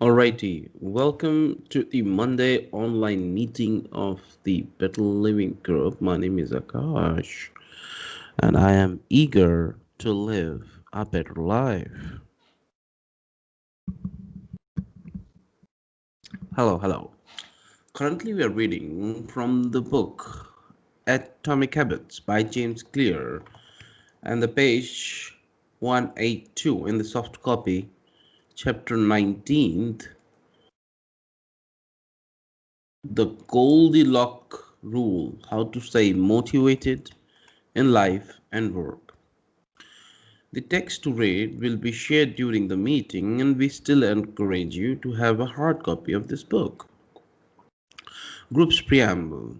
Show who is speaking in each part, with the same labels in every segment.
Speaker 1: Alrighty, welcome to the Monday online meeting of the Better Living Group. My name is Akash, and I am eager to live a better life. Hello. Currently, we are reading from the book Atomic Habits by James Clear, and the page 182 in the soft copy, chapter 19, the Goldilocks rule, how to stay motivated in life and work. The text to read will be shared during the meeting, and we still encourage you to have a hard copy of this book. Group's Preamble.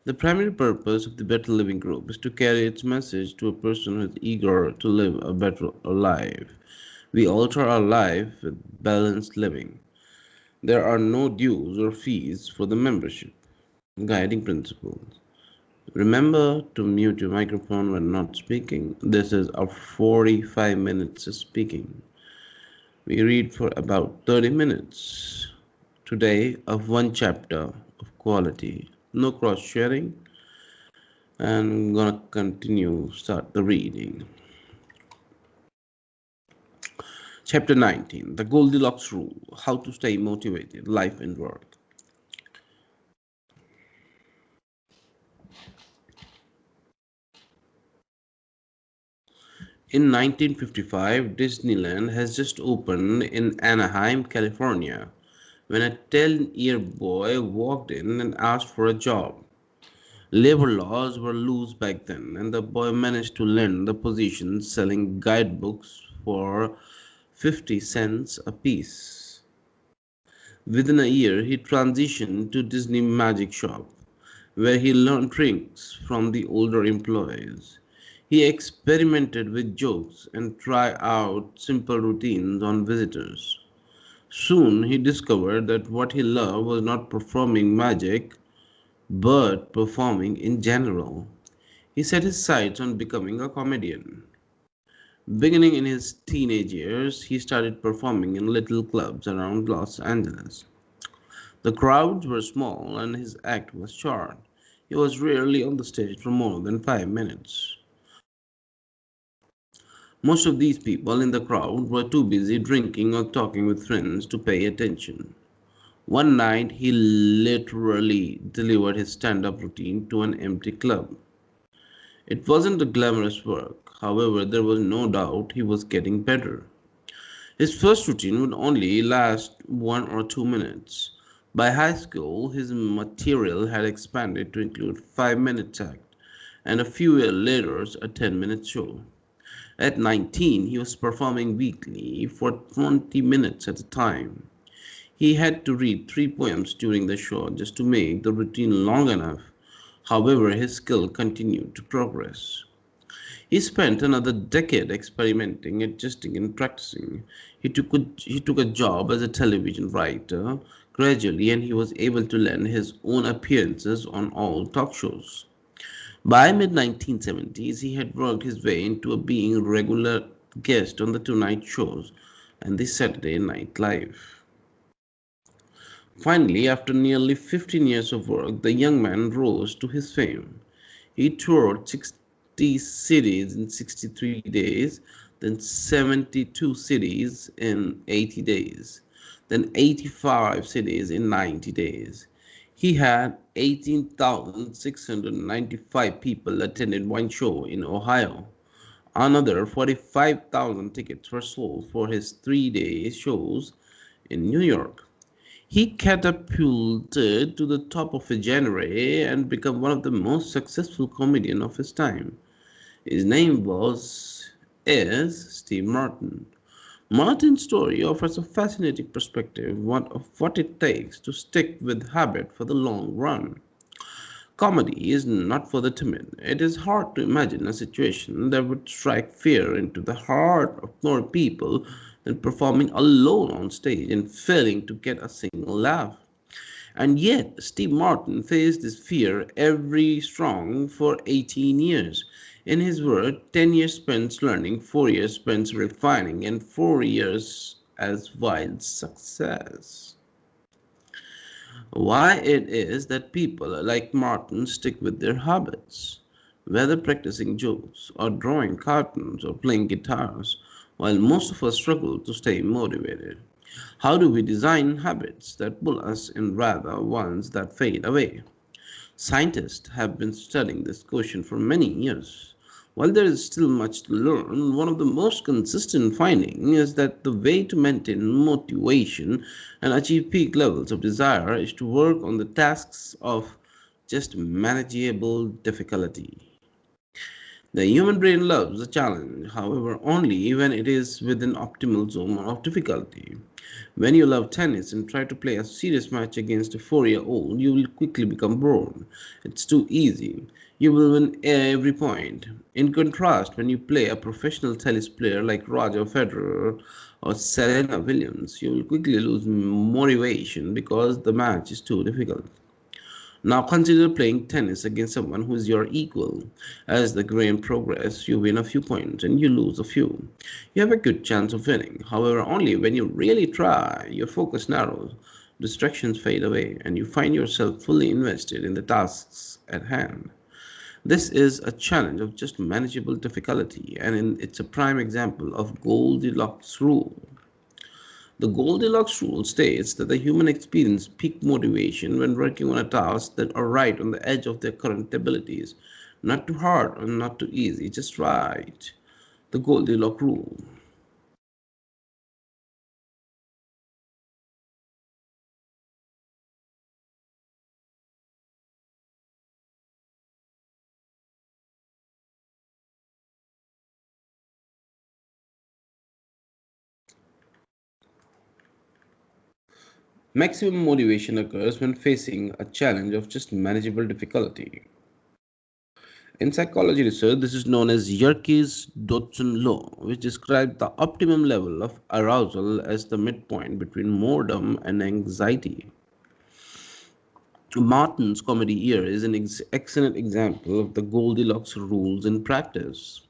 Speaker 1: The primary purpose of the Better Living Group is to carry its message to a person who is eager to live a better life. We alter our life with balanced living. There are no dues or fees for the membership. Guiding principles. Remember to mute your microphone when not speaking. This is a 45 minutes of speaking. We read for about 30 minutes today of one chapter of quality. No cross sharing, and I'm gonna start the reading. Chapter 19, the Goldilocks rule, how to stay motivated, life and work. In 1955, Disneyland has just opened in Anaheim, California, when a 10-year boy walked in and asked for a job. Labor laws were loose back then, and the boy managed to land the position selling guidebooks for 50 cents a piece. Within a year, he transitioned to Disney Magic Shop, where he learned tricks from the older employees. He experimented with jokes and tried out simple routines on visitors. Soon he discovered that what he loved was not performing magic, but performing in general. He set his sights on becoming a comedian. Beginning in his teenage years, he started performing in little clubs around Los Angeles. The crowds were small and his act was short. He was rarely on the stage for more than 5 minutes. Most of these people in the crowd were too busy drinking or talking with friends to pay attention. One night, he literally delivered his stand up routine to an empty club. It wasn't a glamorous work, however, there was no doubt he was getting better. His first routine would only last 1 or 2 minutes. By high school, his material had expanded to include 5 minute act, and a few years later, a 10-minute show. At 19, he was performing weekly for 20 minutes at a time. He had to read 3 poems during the show just to make the routine long enough. However, his skill continued to progress. He spent another decade experimenting, adjusting, and practicing. He took a job as a television writer gradually, and he was able to land his own appearances on all talk shows. By mid 1970s, he had worked his way into being a regular guest on the Tonight shows and the Saturday Night Live. Finally, after nearly 15 years of work, the young man rose to his fame. He toured 60 cities in 63 days, then 72 cities in 80 days, then 85 cities in 90 days. He had 18,695 people attended one show in Ohio. Another 45,000 tickets were sold for his 3 day shows in New York. He catapulted to the top of his genre and became one of the most successful comedians of his time. His name is Steve Martin. Martin's story offers a fascinating perspective of what it takes to stick with habit for the long run. Comedy is not for the timid. It is hard to imagine a situation that would strike fear into the heart of more people than performing alone on stage and failing to get a single laugh. And yet, Steve Martin faced this fear every strong for 18 years. In his word, 10 years spent learning, 4 years spent refining, and 4 years as wild success. Why it is that people like Martin stick with their habits, whether practicing jokes or drawing cartoons or playing guitars, while most of us struggle to stay motivated. How do we design habits that pull us in rather ones that fade away? Scientists have been studying this question for many years. While there is still much to learn, one of the most consistent findings is that the way to maintain motivation and achieve peak levels of desire is to work on the tasks of just manageable difficulty. The human brain loves a challenge, however, only when it is within optimal zone of difficulty. When you love tennis and try to play a serious match against a 4-year-old, you will quickly become bored. It's too easy. You will win every point. In contrast, when you play a professional tennis player like Roger Federer or Serena Williams, you will quickly lose motivation because the match is too difficult. Now consider playing tennis against someone who is your equal. As the game progresses, you win a few points and you lose a few. You have a good chance of winning. However, only when you really try, your focus narrows, distractions fade away, and you find yourself fully invested in the tasks at hand. This is a challenge of just manageable difficulty, and it's a prime example of Goldilocks rule. The Goldilocks rule states that the human experience peak motivation when working on a task that are right on the edge of their current abilities. Not too hard or not too easy, just right. The Goldilocks rule. Maximum motivation occurs when facing a challenge of just manageable difficulty. In psychology research, this is known as Yerkes Dodson law, which describes the optimum level of arousal as the midpoint between boredom and anxiety. Martin's comedy here is an excellent example of the Goldilocks rules in practice.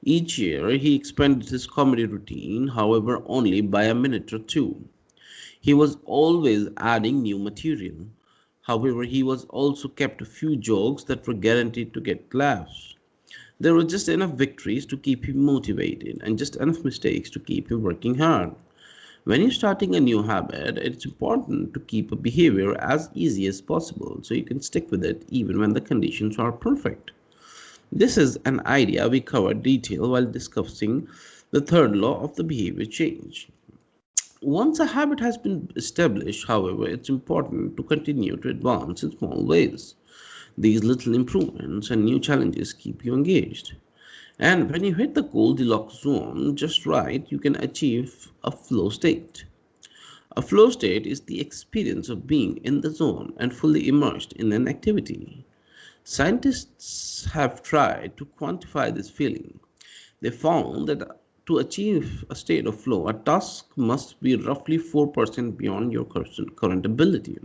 Speaker 1: Each year, he expanded his comedy routine, however, only by a minute or two. He was always adding new material. However, he was also kept a few jokes that were guaranteed to get laughs. There were just enough victories to keep him motivated and just enough mistakes to keep him working hard. When you're starting a new habit, it's important to keep a behavior as easy as possible so you can stick with it even when the conditions are perfect. This is an idea we covered detail while discussing the third law of the behavior change. Once a habit has been established, however, it's important to continue to advance in small ways. These little improvements and new challenges keep you engaged. And when you hit the Goldilocks zone just right, you can achieve a flow state. A flow state is the experience of being in the zone and fully immersed in an activity. Scientists have tried to quantify this feeling. They found that to achieve a state of flow, a task must be roughly 4% beyond your current ability.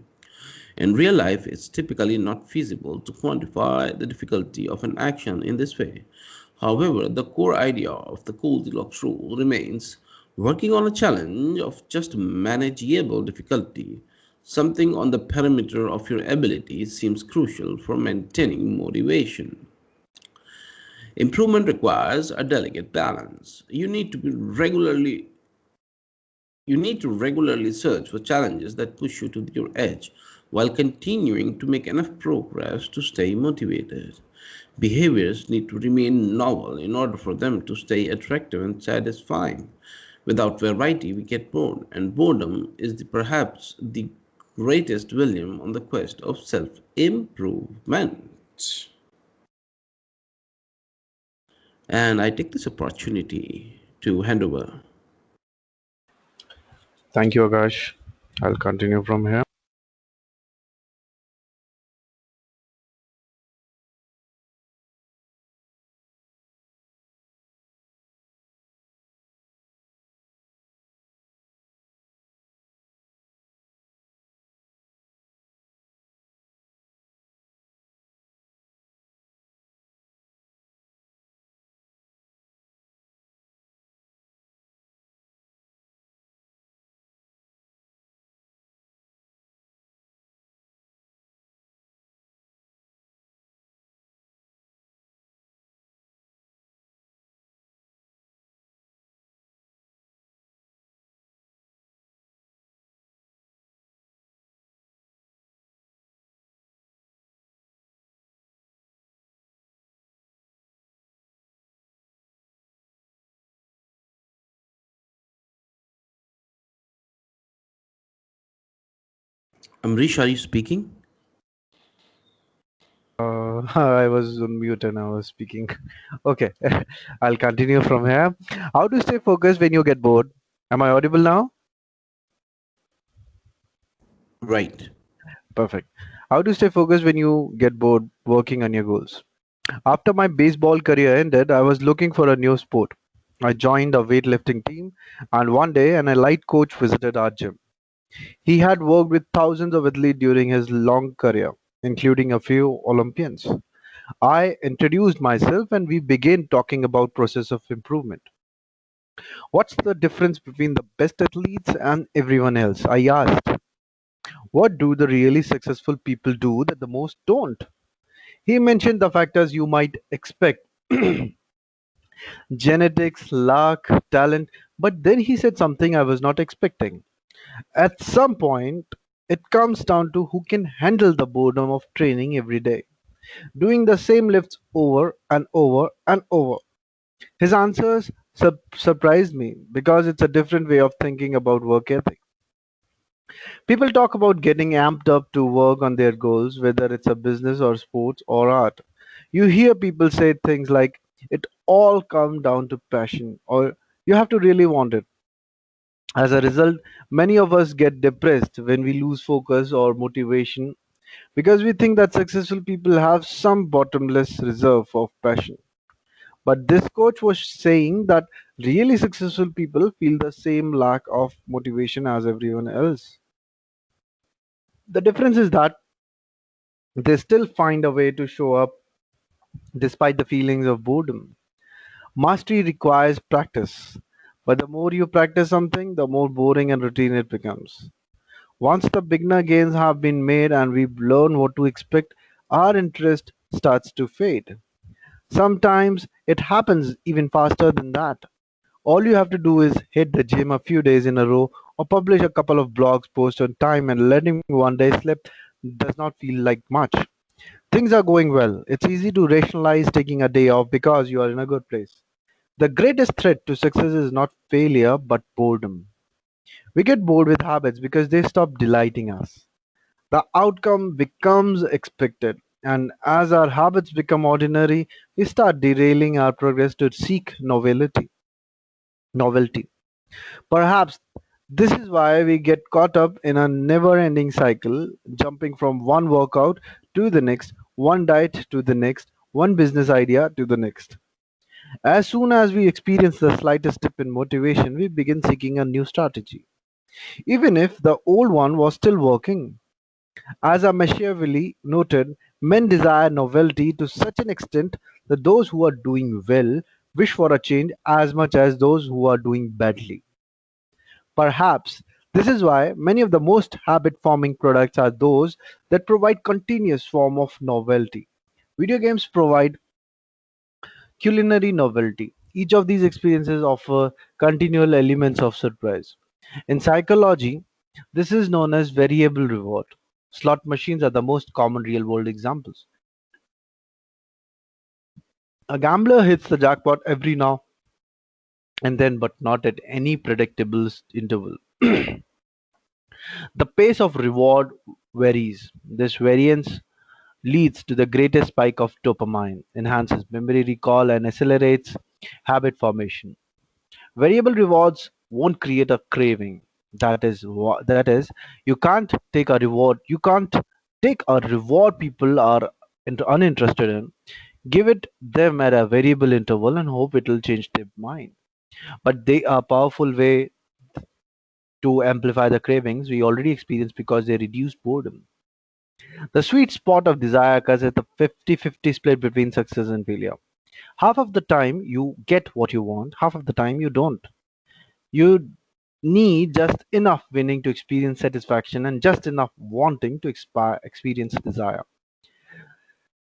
Speaker 1: In real life, it's typically not feasible to quantify the difficulty of an action in this way. However, the core idea of the Goldilocks rule remains working on a challenge of just manageable difficulty. Something on the perimeter of your abilities seems crucial for maintaining motivation. Improvement requires a delicate balance. You need to regularly search for challenges that push you to your edge while continuing to make enough progress to stay motivated. Behaviors need to remain novel in order for them to stay attractive and satisfying. Without variety, we get bored, and boredom is perhaps the greatest villain on the quest of self improvement. And I take this opportunity to hand over.
Speaker 2: Thank you, Akash. I'll continue from here.
Speaker 1: Amrish, are you speaking?
Speaker 2: I was on mute and I was speaking. Okay, I'll continue from here. How to stay focused when you get bored? Am I audible now?
Speaker 1: Right.
Speaker 2: Perfect. How to stay focused when you get bored working on your goals? After my baseball career ended, I was looking for a new sport. I joined a weightlifting team, and one day, an elite coach visited our gym. He had worked with thousands of athletes during his long career, including a few Olympians. I introduced myself and we began talking about process of improvement. What's the difference between the best athletes and everyone else? I asked. What do the really successful people do that the most don't? He mentioned the factors you might expect: genetics, luck, talent, but then he said something I was not expecting. At some point, it comes down to who can handle the boredom of training every day, doing the same lifts over and over and over. His answers surprised me because it's a different way of thinking about work ethic. People talk about getting amped up to work on their goals, whether it's a business or sports or art. You hear people say things like, it all comes down to passion, or you have to really want it. As a result, many of us get depressed when we lose focus or motivation because we think that successful people have some bottomless reserve of passion. But this coach was saying that really successful people feel the same lack of motivation as everyone else. The difference is that they still find a way to show up despite the feelings of boredom. Mastery requires practice, but the more you practice something, the more boring and routine it becomes. Once the beginner gains have been made and we learn what to expect, our interest starts to fade. Sometimes it happens even faster than that. All you have to do is hit the gym a few days in a row or publish a couple of blogs posts on time, and letting one day slip does not feel like much. Things are going well. It's easy to rationalize taking a day off because you are in a good place. The greatest threat to success is not failure but boredom. We get bored with habits because they stop delighting us. The outcome becomes expected, and as our habits become ordinary, we start derailing our progress to seek novelty. Perhaps this is why we get caught up in a never ending cycle, jumping from one workout to the next, one diet to the next, one business idea to the next. As soon as we experience the slightest dip in motivation, we begin seeking a new strategy, even if the old one was still working. As Machiavelli noted, men desire novelty to such an extent that those who are doing well wish for a change as much as those who are doing badly. Perhaps this is why many of the most habit-forming products are those that provide continuous form of novelty. Video games provide culinary novelty. Each of these experiences offer continual elements of surprise. In psychology, this is known as variable reward. Slot machines are the most common real-world examples. A gambler hits the jackpot every now and then, but not at any predictable interval. The pace of reward varies. This variance leads to the greatest spike of dopamine, enhances memory recall, and accelerates habit formation. Variable rewards won't create a craving. That is, you can't take a reward people are uninterested in, give it them at a variable interval and hope it will change their mind. But they are powerful way to amplify the cravings we already experience because they reduce boredom. The sweet spot of desire occurs at the 50-50 split between success and failure. Half of the time you get what you want, half of the time you don't. You need just enough winning to experience satisfaction and just enough wanting to experience desire.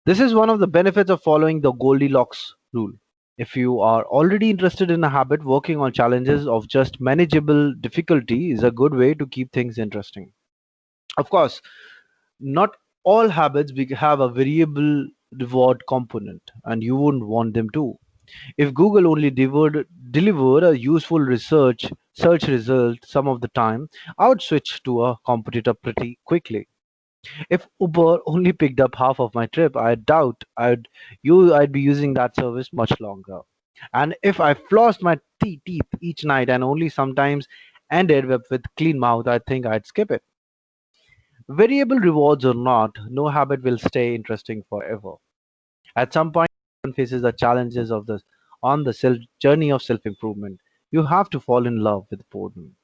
Speaker 2: This is one of the benefits of following the Goldilocks rule. If you are already interested in a habit, working on challenges of just manageable difficulty is a good way to keep things interesting. Of course, not all habits have a variable reward component, and you wouldn't want them to. If Google only delivered a useful research search result some of the time, I would switch to a competitor pretty quickly. If Uber only picked up half of my trip, I doubt I'd be using that service much longer. And if I flossed my teeth each night and only sometimes ended up with clean mouth, I think I'd skip it. Variable rewards or not, no habit will stay interesting forever. At some point, one faces the challenges of the on the self journey of self improvement. You have to fall in love with boredom.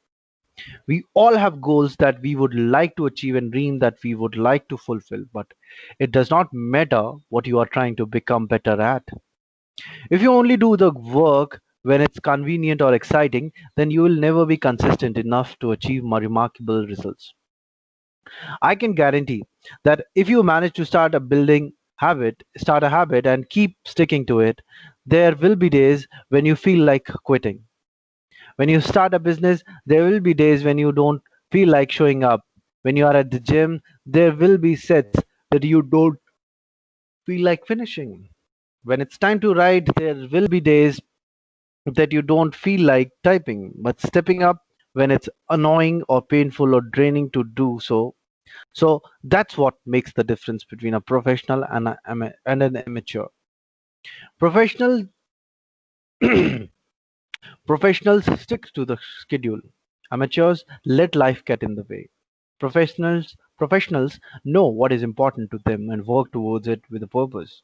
Speaker 2: We all have goals that we would like to achieve and dream that we would like to fulfill, but it does not matter what you are trying to become better at. If you only do the work when it's convenient or exciting, then you will never be consistent enough to achieve remarkable results. I can guarantee that if you manage to start a habit and keep sticking to it, there will be days when you feel like quitting. When you start a business, there will be days when you don't feel like showing up. When you are at the gym, there will be sets that you don't feel like finishing. When it's time to write, there will be days that you don't feel like typing, but stepping up when it's annoying or painful or draining to do so. So that's what makes the difference between a professional and an amateur. Professional Professionals stick to the schedule. Amateurs let life get in the way. Professionals know what is important to them and work towards it with a purpose.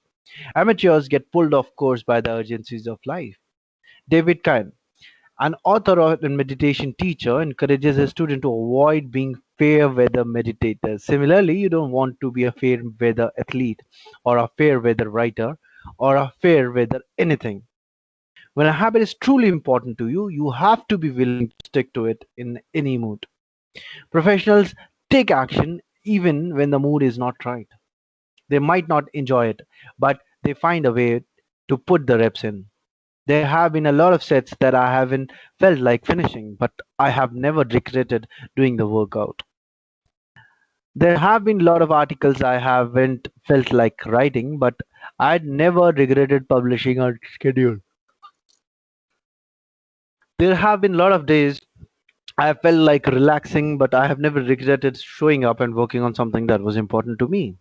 Speaker 2: Amateurs get pulled off course by the urgencies of life. David Kine, an author and meditation teacher, encourages his students to avoid being fair weather meditators. Similarly, you don't want to be a fair weather athlete or a fair weather writer or a fair weather anything. When a habit is truly important to you, you have to be willing to stick to it in any mood. Professionals take action even when the mood is not right. They might not enjoy it, but they find a way to put the reps in. There have been a lot of sets that I haven't felt like finishing, but I have never regretted doing the workout. There have been a lot of articles I haven't felt like writing, but I'd never regretted publishing a schedule. There have been a lot of days I felt like relaxing, but I have never regretted showing up and working on something that was important to me.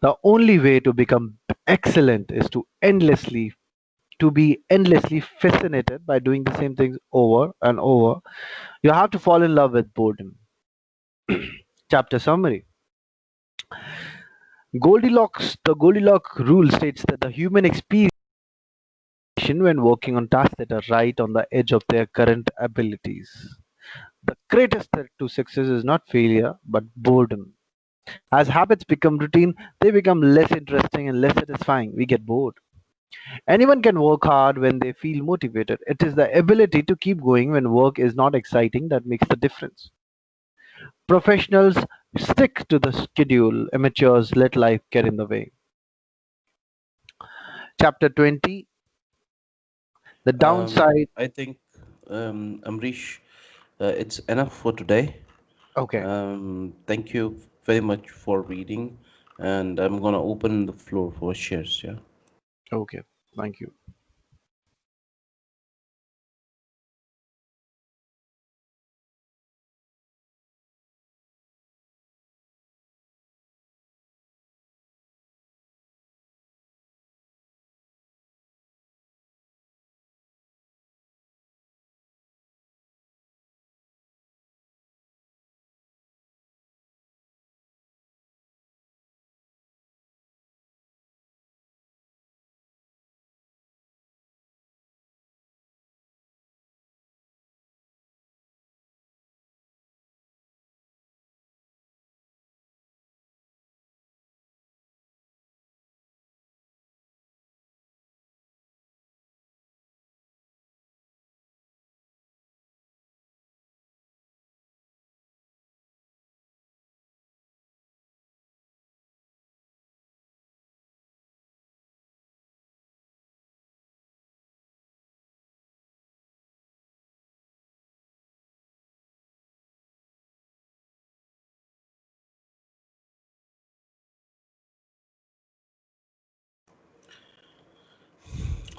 Speaker 2: The only way to become excellent is to be endlessly fascinated by doing the same things over and over. You have to fall in love with boredom. Chapter summary. The Goldilocks rule states that the human experience when working on tasks that are right on the edge of their current abilities. The greatest threat to success is not failure, but boredom. As habits become routine, they become less interesting and less satisfying. We get bored. Anyone can work hard when they feel motivated. It is the ability to keep going when work is not exciting that makes the difference. Professionals stick to the schedule, amateurs let life get in the way. Chapter 20. The downside.
Speaker 1: I think, Amrish, it's enough for today.
Speaker 2: Okay,
Speaker 1: Thank you very much for reading, and I'm gonna open the floor for shares. Yeah.
Speaker 2: okay. Thank you.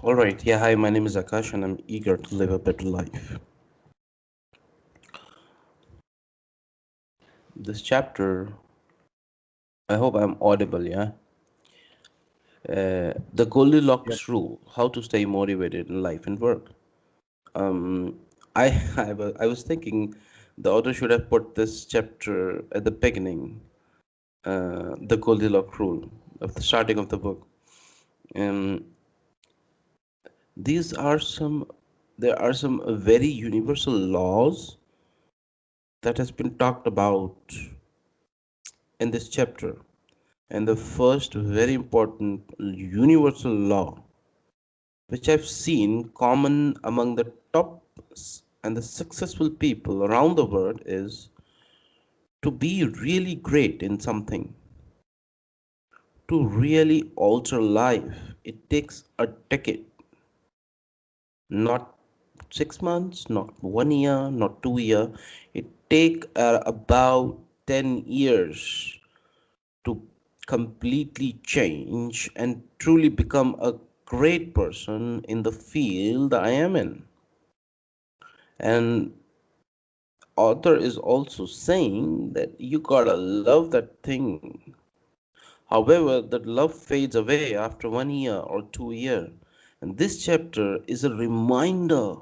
Speaker 1: All right. Yeah. Hi. My name is Akash, and I'm eager to live a better life. This chapter I hope I'm audible, yeah? The
Speaker 2: Yeah.
Speaker 1: Goldilocks rule, how to stay motivated in life and work. Um, I was thinking the author should have put this chapter at the beginning, the Goldilocks rule, of the starting of the book. And these are some, there are some very universal laws that has been talked about in this chapter. And the first very important universal law, which I've seen common among the top and the successful people around the world, is to be really great in something, to really alter life. It takes a decade, not 6 months, not 1 year, not 2 year. It take about 10 years to completely change and truly become a great person in the field I am in. And author is also saying that you gotta love that thing. However, that love fades away after 1 year or 2 year. And this chapter is a reminder.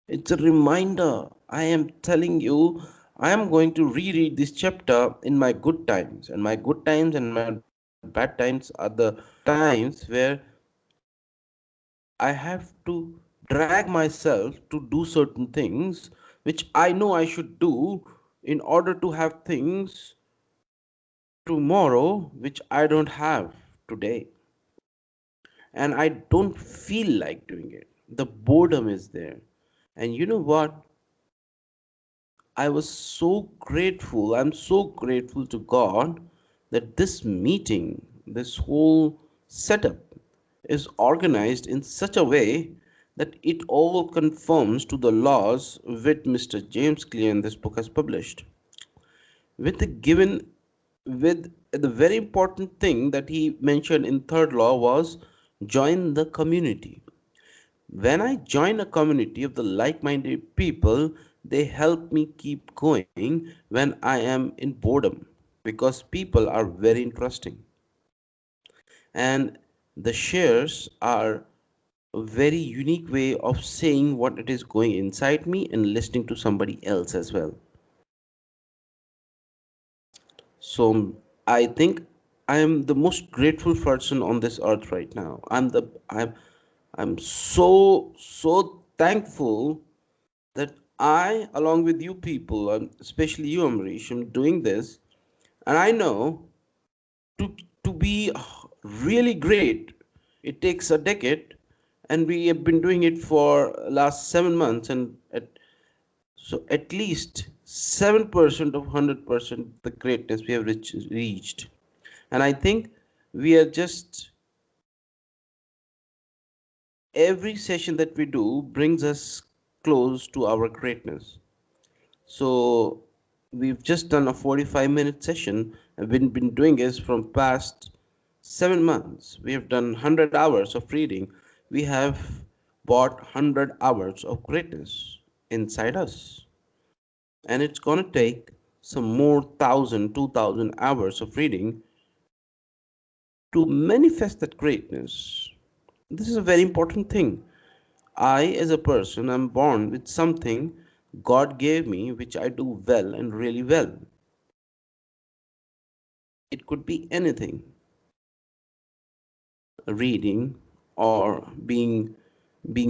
Speaker 1: It's a reminder. I am telling you, I am going to reread this chapter in my good times. And my good times and my bad times are the times where I have to drag myself to do certain things which I know I should do in order to have things tomorrow which I don't have today. And I don't feel like doing it. The boredom is there. And you know what? I was so grateful. I'm so grateful to God that this meeting, this whole setup, is organized in such a way that it all conforms to the laws which Mr. James Clear in this book has published. With the given, with the very important thing that he mentioned in third law was join the community. When I join a community of the like minded people, they help me keep going when I am in boredom because people are very interesting and the shares are a very unique way of saying what it is going inside me and listening to somebody else as well. So I think I am the most grateful person on this earth right now. I'm so thankful that I, along with you people, especially you, Amrish, am doing this, and I know to to be really great, it takes a decade, and we have been doing it for last 7 months, and so at least 7% of 100% the greatness we have reached, and I think we are just every session that we do brings us close to our greatness. So we've just done a 45-minute session and we've been doing this from past 7 months. We have done 100 hours of reading. We have bought 100 hours of greatness inside us. And it's going to take some more 1,000, 2,000 hours of reading to manifest that greatness. This is a very important thing. I, as a person, am born with something God gave me which I do well and really well. It could be anything, reading or being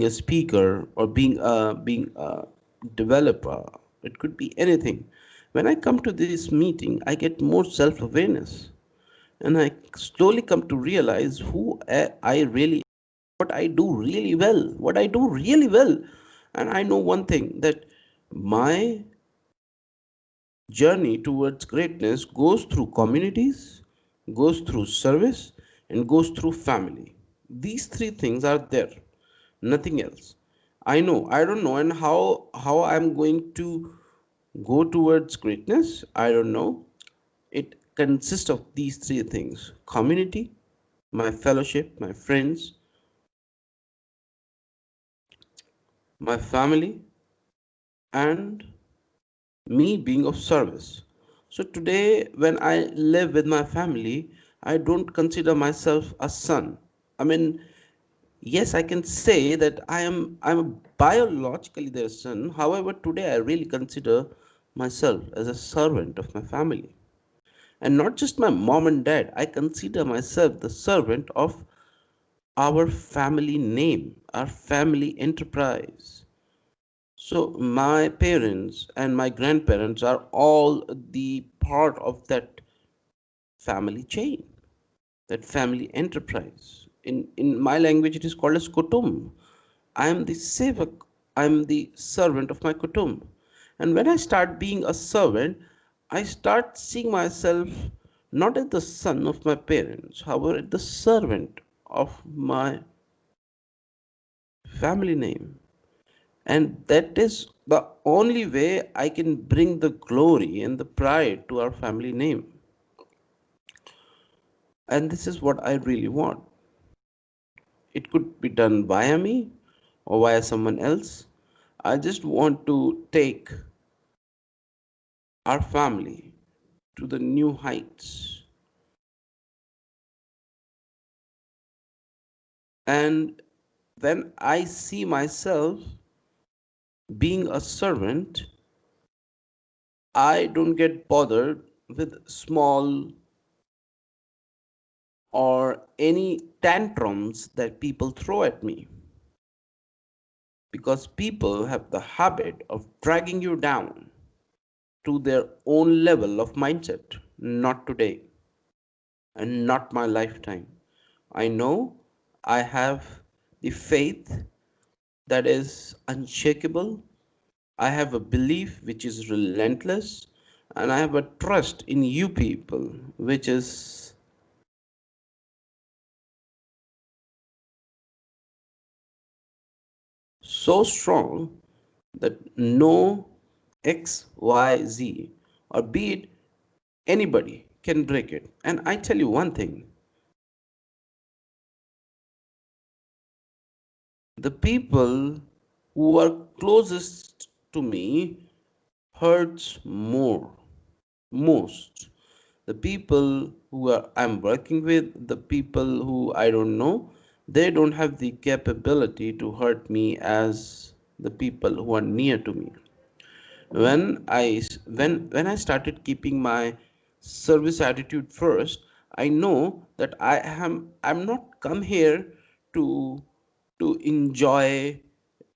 Speaker 1: a speaker or being a developer. It could be anything. When I come to this meeting, I get more self-awareness and I slowly come to realize who I really, what I do really well, what I do really well. And I know one thing that my journey towards greatness goes through communities, goes through service, and goes through family. These three things are there, nothing else. I know, I don't know, and how I'm going to go towards greatness, I don't know. It consists of these three things: community, my fellowship, my friends, my family, and me being of service. So today, when I live with my family, I don't consider myself a son. I mean, yes, I can say that I'm biologically their son. However, today I really consider myself as a servant of my family. And not just my mom and dad. I consider myself the servant of our family name, our family enterprise. So my parents and my grandparents are all the part of that family chain, that family enterprise. In my language, it is called as kutum. I am the sevak, I am the servant of my kutum. And when I start being a servant, I start seeing myself not as the son of my parents, however, as the servant of my family name. And that is the only way I can bring the glory and the pride to our family name. And this is what I really want. It could be done via me or via someone else. I just want to take our family to the new heights. And when I see myself being a servant, I don't get bothered with small or any tantrums that people throw at me, because people have the habit of dragging you down to their own level of mindset. Not today and not my lifetime. I know I have the faith that is unshakable. I have a belief which is relentless, and I have a trust in you people which is so strong that no XYZ or be it anybody can break it. And I tell you one thing, the people who are closest to me hurts most. The people who I'm working with, the people who I don't know, they don't have the capability to hurt me as the people who are near to me. When I started keeping my service attitude first, I know that I'm not come here to enjoy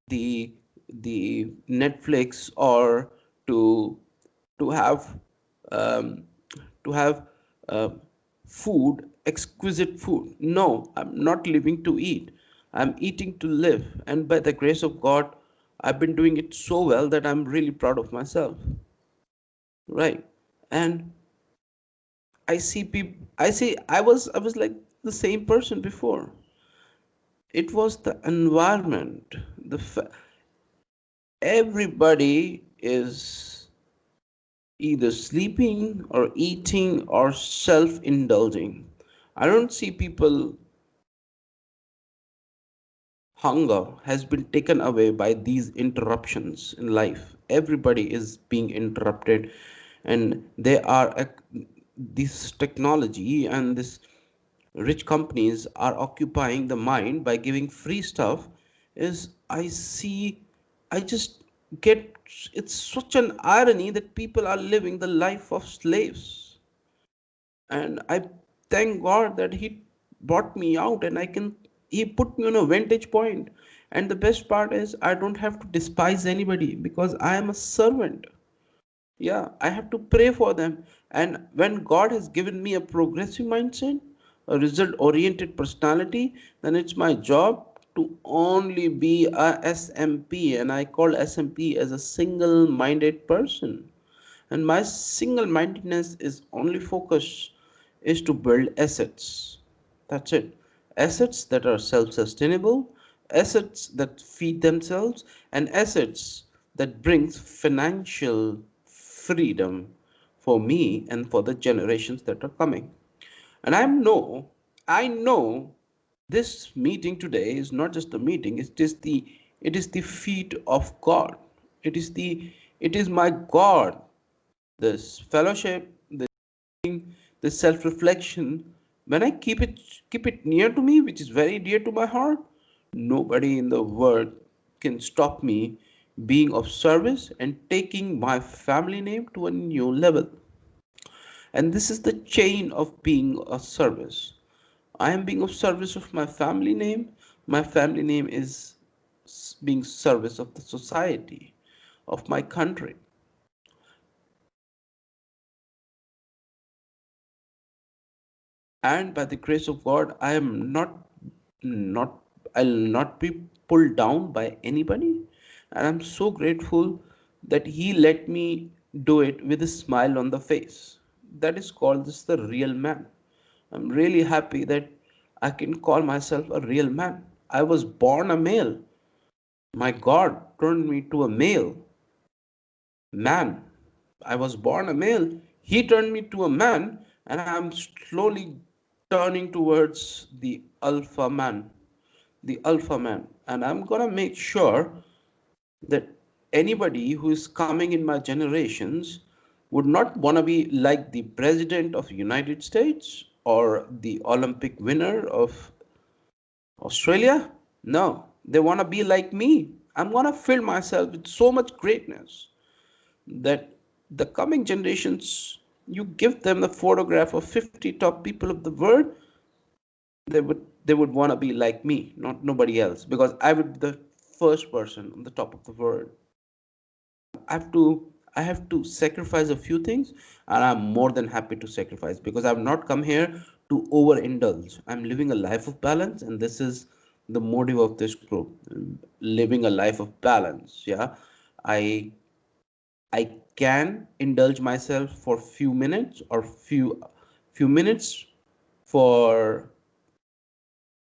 Speaker 1: the Netflix or to to have um, to have uh, food, exquisite food. No, I'm not living to eat. I'm eating to live. And by the grace of God, I've been doing it so well that I'm really proud of myself. Right. And I was like the same person before. It was the environment. Everybody is either sleeping or eating or self indulging. I don't see people hunger has been taken away by these interruptions in life. Everybody is being interrupted, and they are this technology and this rich companies are occupying the mind by giving free stuff. Is I see, I just get, it's such an irony that people are living the life of slaves. And I thank God that He brought me out and He put me on a vantage point. And the best part is I don't have to despise anybody because I am a servant. Yeah, I have to pray for them. And when God has given me a progressive mindset, a result oriented personality, then it's my job to only be a SMP. And I call SMP as a single minded person. And my single mindedness is only focus is to build assets. That's it. Assets that are self sustainable, assets that feed themselves, and assets that brings financial freedom for me and for the generations that are coming. And I know this meeting today is not just a meeting, it is the feet of God. It is my God this fellowship, this self-reflection, when I keep it near to me, which is very dear to my heart, nobody in the world can stop me being of service and taking my family name to a new level. And this is the chain of being of service. I am being of service of my family name. My family name is being service of the society, of my country. And by the grace of God, I am not I'll not be pulled down by anybody. And I'm so grateful that He let me do it with a smile on the face. That is called this the real man. I'm really happy that I can call myself a real man. I was born a male. My God turned me to a male man. I was born a male. He turned me to a man, and I'm slowly turning towards the alpha man. The alpha man. And I'm gonna make sure that anybody who is coming in my generations would not want to be like the president of the United States or the Olympic winner of Australia. No, they want to be like me. I'm going to fill myself with so much greatness that the coming generations, you give them the photograph of 50 top people of the world, they would want to be like me, not nobody else, because I would be the first person on the top of the world. I have to sacrifice a few things, and I'm more than happy to sacrifice because I've not come here to overindulge. I'm living a life of balance, and this is the motive of this group. Living a life of balance. Yeah, I I can indulge myself for few minutes or few minutes for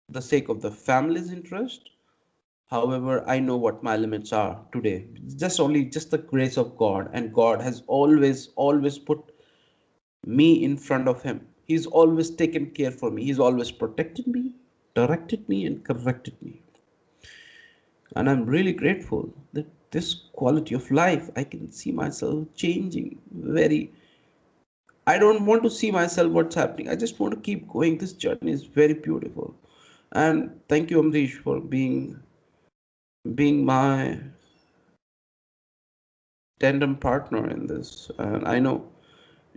Speaker 1: the sake of the family's interest. However, I know what my limits are today. Just the grace of God, and God has always put me in front of Him. He's always taken care for me. He's always protected me, directed me, and corrected me. And I'm really grateful that this quality of life, I can see myself changing very. I don't want to see myself what's happening. I just want to keep going. This journey is very beautiful. And thank you, Amrish, for being my tandem partner in this. And I know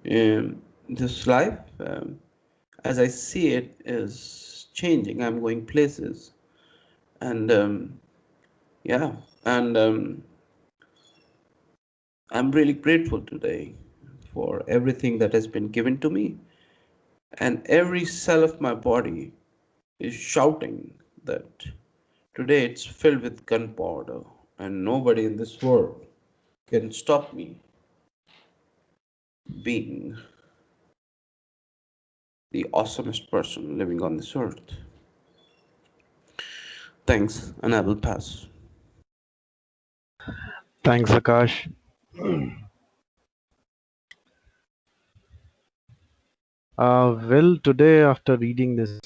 Speaker 1: this life, as I see it, is changing. I'm going places, and yeah, and I'm really grateful today for everything that has been given to me, and every cell of my body is shouting that today it's filled with gunpowder, and nobody in this world can stop me being the awesomest person living on this earth. Thanks, and I will pass.
Speaker 2: Thanks, Akash. Well, today after reading this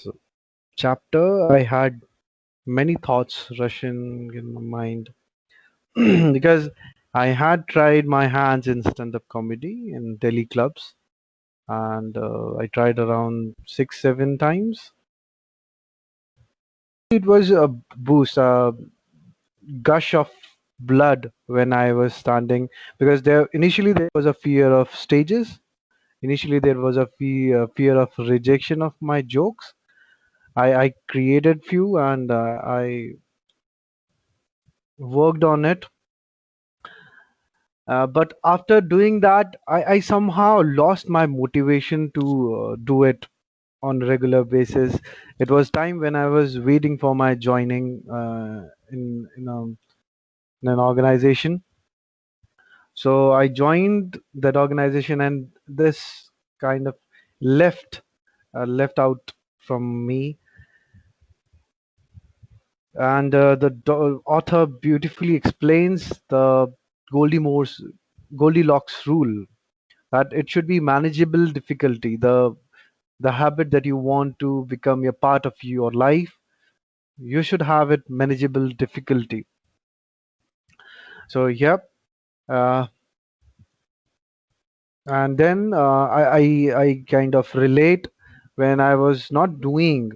Speaker 2: chapter, I had many thoughts rushing in my mind because I had tried my hands in stand-up comedy in Delhi clubs, and I tried around 6, 7 times. It was a boost, a gush of blood when I was standing because there was a fear of stages. Initially, there was a fear of rejection of my jokes. I created few and I worked on it. But after doing that, I somehow lost my motivation to do it on a regular basis. It was time when I was waiting for my joining in an organization. So I joined that organization, and this kind of left left out from me. And the author beautifully explains the Goldie Goldilocks rule, that it should be manageable difficulty. The habit that you want to become a part of your life, you should have it manageable difficulty. So yep, uh, And then I kind of relate when I was not doing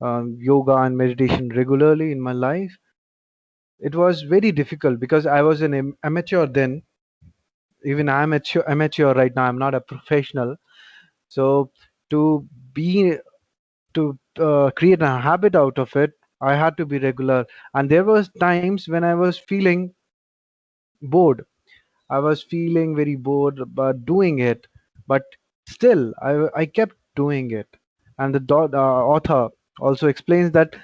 Speaker 2: yoga and meditation regularly in my life. It was very difficult because I was an amateur then. Even I'm amateur right now. I'm not a professional. So to be to create a habit out of it, I had to be regular. And there was times when I was feeling bored. I was feeling very bored about doing it, but still I kept doing it. And the author also explains that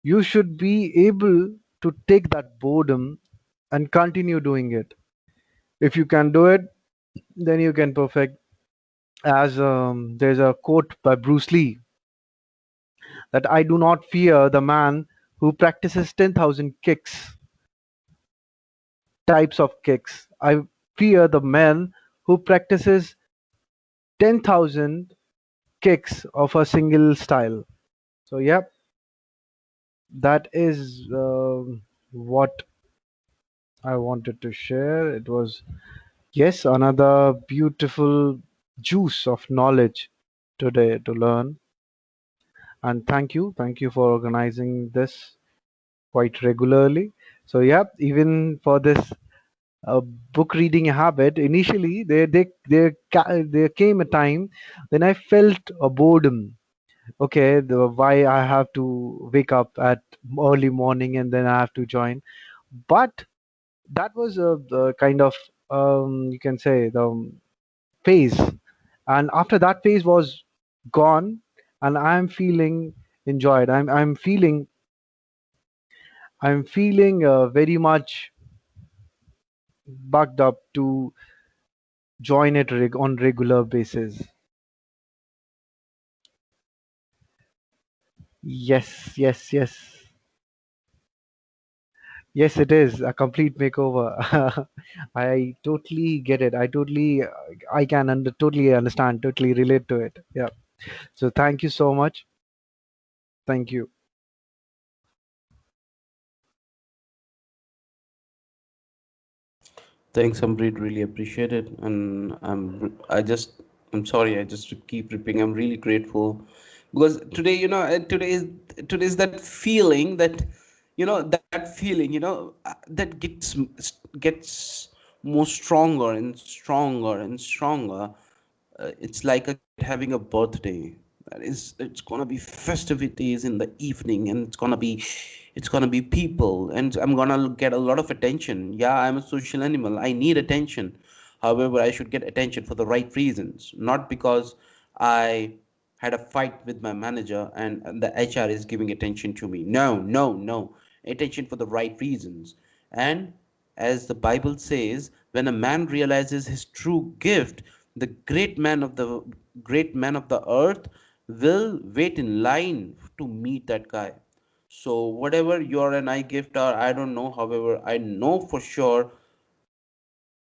Speaker 2: you should be able to take that boredom and continue doing it. If you can do it, then you can perfect. As there's a quote by Bruce Lee that I do not fear the man who practices 10,000 kicks, types of kicks. I fear the man who practices 10,000 kicks of a single style. So, yeah, that is what I wanted to share. It was, yes, another beautiful juice of knowledge today to learn. And thank you for organizing this quite regularly. So, yeah, even for this book reading habit, initially there came a time when I felt a boredom. Okay, why I have to wake up at early morning and then I have to join. But that was the kind of you can say the phase, and after that phase was gone, and I'm feeling enjoyed. I'm feeling very much bugged up to join it on regular basis. Yes, yes, yes. Yes, it is a complete makeover. I totally get it. I can totally understand, totally relate to it. Yeah. So thank you so much. Thank you.
Speaker 1: Thanks, Amrit. Really appreciate it, and I'm sorry. I just keep repeating. I'm really grateful because today, today is that feeling that, that feeling, that gets more stronger and stronger and stronger. It's like a kid having a birthday. It's gonna be festivities in the evening, and it's gonna be people, and I'm gonna get a lot of attention. Yeah, I'm a social animal. I need attention. However, I should get attention for the right reasons, not because I had a fight with my manager and the HR is giving attention to me. No, no, no. Attention for the right reasons. And as the Bible says, when a man realizes his true gift, the great man of the earth will wait in line to meet that guy. So whatever your and I gift are, I don't know. However, I know for sure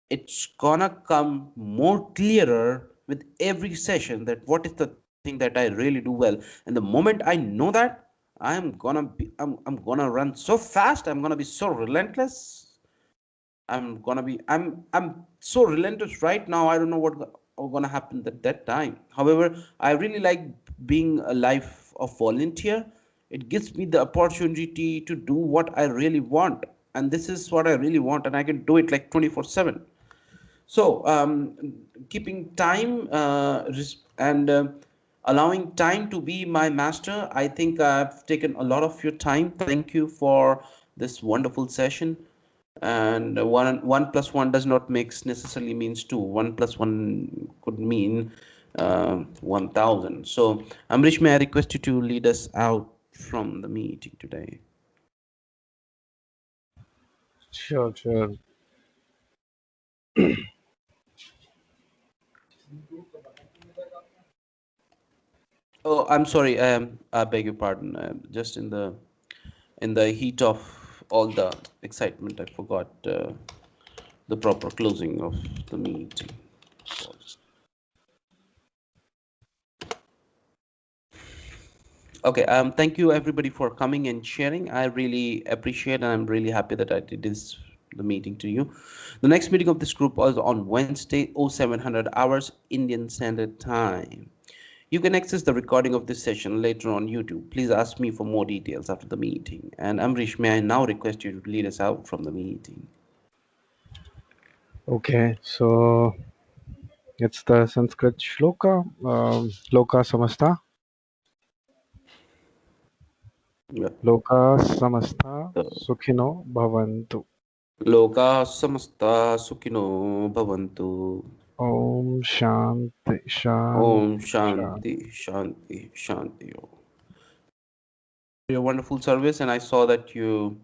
Speaker 1: it's gonna come more clearer with every session that what is the thing that I really do well. And the moment I know that, I'm gonna run so fast, I'm gonna be so relentless. I'm so relentless right now. I don't know what gonna happen at that time. However, I really like being a life of volunteer. It gives me the opportunity to do what I really want, and this is what I really want, and I can do it like 24/7. So, keeping time and allowing time to be my master, I think I've taken a lot of your time. Thank you for this wonderful session. And one plus one does not makes necessarily means two. One plus one could mean 1,000. So, Amrish, may I request you to lead us out from the meeting today?
Speaker 2: Sure, sure.
Speaker 1: Oh, I'm sorry. I beg your pardon. Just in the heat of all the excitement, I forgot the proper closing of the meeting. Okay. Thank you everybody for coming and sharing. I really appreciate, and I'm really happy that I did this the meeting to you. The next meeting of this group was on Wednesday, 0700 hours Indian Standard Time. You can access the recording of this session later on YouTube. Please ask me for more details after the meeting. And Amrish, may I now request you to lead us out from the meeting?
Speaker 2: Okay, so it's the Sanskrit shloka. Loka samasta,
Speaker 1: Yeah.
Speaker 2: loka samasta,
Speaker 1: So,
Speaker 2: sukhino bhavantu.
Speaker 1: Loka samasta sukhino bhavantu.
Speaker 2: Om Shanti
Speaker 1: Om
Speaker 2: Shanti Shanti.
Speaker 1: Shanti Shanti Shanti. Your wonderful service, and I saw that you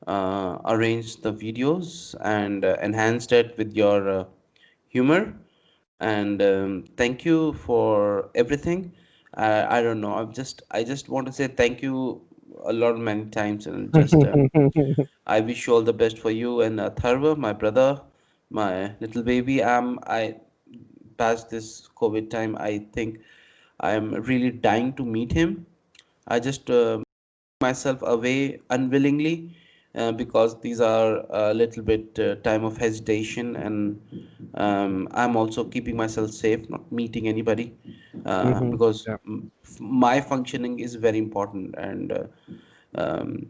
Speaker 1: arranged the videos and enhanced it with your humor. And thank you for everything. I don't know. I just want to say thank you a lot many times, and just I wish you all the best for you and Tharva, my brother, my little baby. I past this COVID time. I think I am really dying to meet him. I just myself away unwillingly because these are a little bit time of hesitation, and I'm also keeping myself safe, not meeting anybody because
Speaker 2: Yeah,
Speaker 1: my functioning is very important, and um,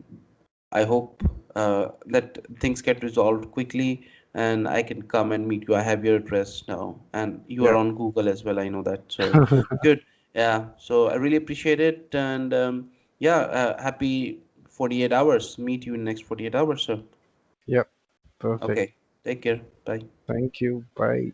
Speaker 1: I hope that things get resolved quickly and I can come and meet you. I have your address now, and you are
Speaker 2: yeah.
Speaker 1: on Google as well. I know that. So good. Yeah. So I really appreciate it, and yeah, happy 48 hours. Meet you in next 48 hours, sir.
Speaker 2: Yep, perfect.
Speaker 1: Okay. Take care. Bye.
Speaker 2: Thank you. Bye.